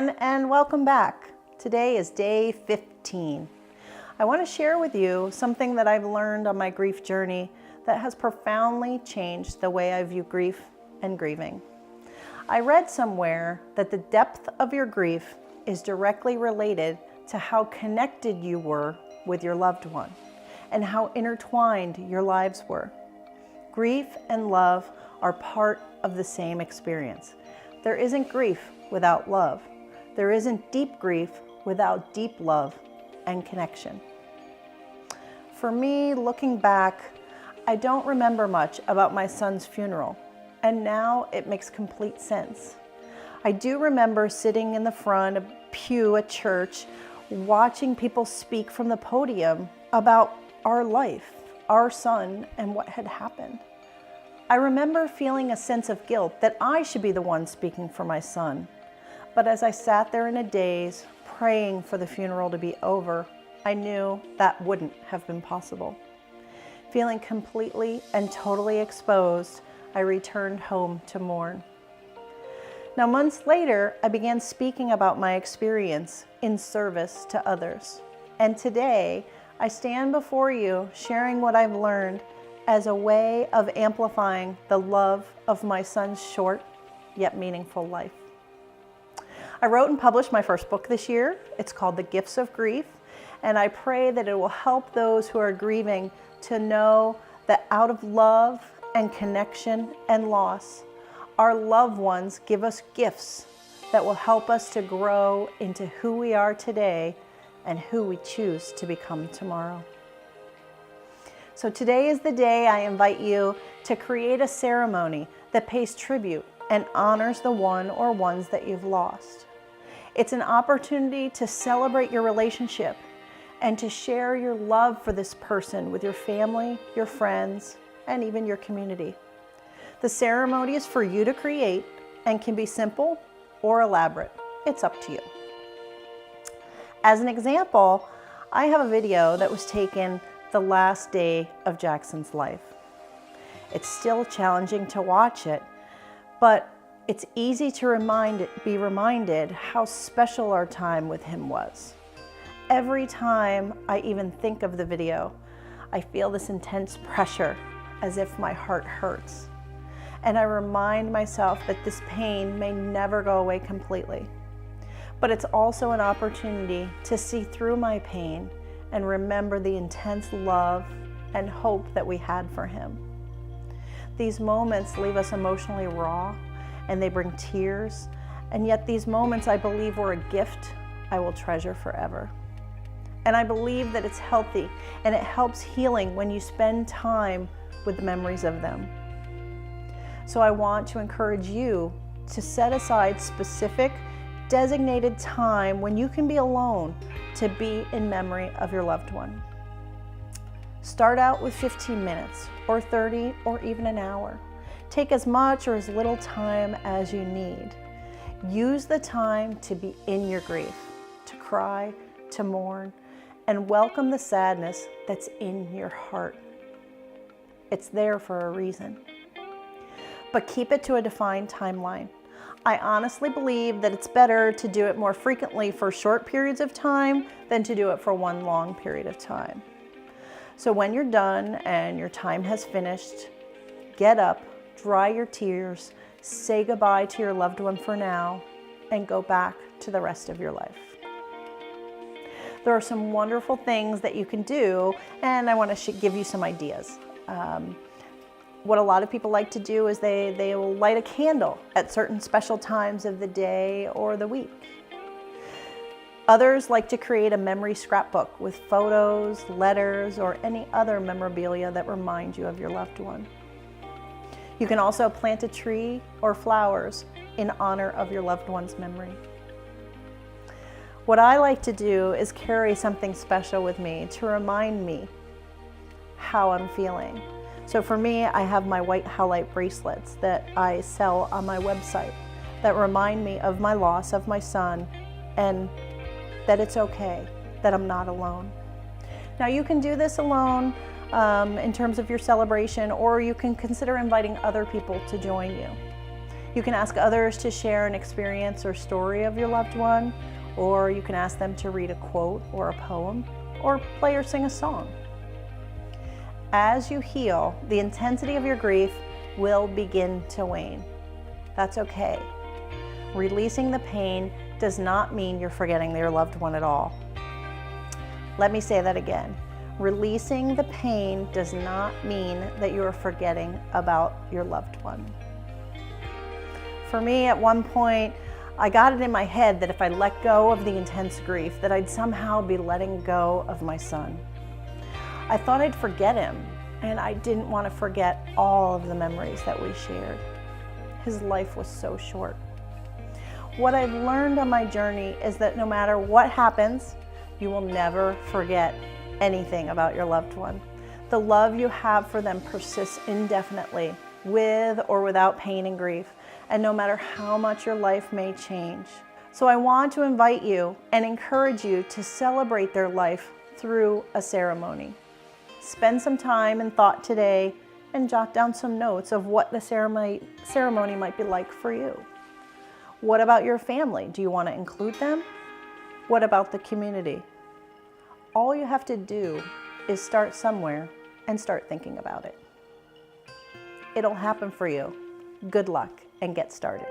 everyone, and welcome back. Today is day 15. I want to share with you something that I've learned on my grief journey that has profoundly changed the way I view grief and grieving. I read somewhere that the depth of your grief is directly related to how connected you were with your loved one and how intertwined your lives were. Grief and love are part of the same experience. There isn't grief without love. There isn't deep grief without deep love and connection. For me, looking back, I don't remember much about my son's funeral, and now it makes complete sense. I do remember sitting in the front of pew at church, watching people speak from the podium about our life, our son, and what had happened. I remember feeling a sense of guilt that I should be the one speaking for my son. But as I sat there in a daze, praying for the funeral to be over, I knew that wouldn't have been possible. Feeling completely and totally exposed, I returned home to mourn. Now, months later, I began speaking about my experience in service to others. And today, I stand before you sharing what I've learned as a way of amplifying the love of my son's short yet meaningful life. I wrote and published my first book this year. It's called The Gifts of Grief, and I pray that it will help those who are grieving to know that out of love and connection and loss, our loved ones give us gifts that will help us to grow into who we are today and who we choose to become tomorrow. So today is the day I invite you to create a ceremony that pays tribute and honors the one or ones that you've lost. It's an opportunity to celebrate your relationship and to share your love for this person with your family, your friends, and even your community. The ceremony is for you to create and can be simple or elaborate. It's up to you. As an example, I have a video that was taken the last day of Jackson's life. It's still challenging to watch it, but it's easy to be reminded how special our time with him was. Every time I even think of the video, I feel this intense pressure as if my heart hurts. And I remind myself that this pain may never go away completely. But it's also an opportunity to see through my pain and remember the intense love and hope that we had for him. These moments leave us emotionally raw, and they bring tears, and yet these moments I believe were a gift I will treasure forever. And I believe that it's healthy and it helps healing when you spend time with the memories of them. So I want to encourage you to set aside specific, designated time when you can be alone to be in memory of your loved one. Start out with 15 minutes or 30 or even an hour. Take as much or as little time as you need. Use the time to be in your grief, to cry, to mourn, and welcome the sadness that's in your heart. It's there for a reason. But keep it to a defined timeline. I honestly believe that it's better to do it more frequently for short periods of time than to do it for one long period of time. So when you're done and your time has finished, get up, dry your tears, say goodbye to your loved one for now, and go back to the rest of your life. There are some wonderful things that you can do, and I want to give you some ideas. What a lot of people like to do is they will light a candle at certain special times of the day or the week. Others like to create a memory scrapbook with photos, letters, or any other memorabilia that remind you of your loved one. You can also plant a tree or flowers in honor of your loved one's memory. What I like to do is carry something special with me to remind me how I'm feeling. So for me, I have my white howlite bracelets that I sell on my website that remind me of my loss of my son and that it's okay, that I'm not alone. Now you can do this alone in terms of your celebration, or you can consider inviting other people to join you. You can ask others to share an experience or story of your loved one, or you can ask them to read a quote or a poem, or play or sing a song. As you heal, the intensity of your grief will begin to wane. That's okay. Releasing the pain does not mean you're forgetting your loved one at all. Let me say that again. Releasing the pain does not mean that you are forgetting about your loved one. For me, at one point, I got it in my head that if I let go of the intense grief, that I'd somehow be letting go of my son. I thought I'd forget him, and I didn't want to forget all of the memories that we shared. His life was so short. What I've learned on my journey is that no matter what happens, you will never forget anything about your loved one. The love you have for them persists indefinitely, with or without pain and grief, and no matter how much your life may change. So I want to invite you and encourage you to celebrate their life through a ceremony. Spend some time and thought today and jot down some notes of what the ceremony might be like for you. What about your family? Do you want to include them? What about the community? All you have to do is start somewhere and start thinking about it. It'll happen for you. Good luck and get started.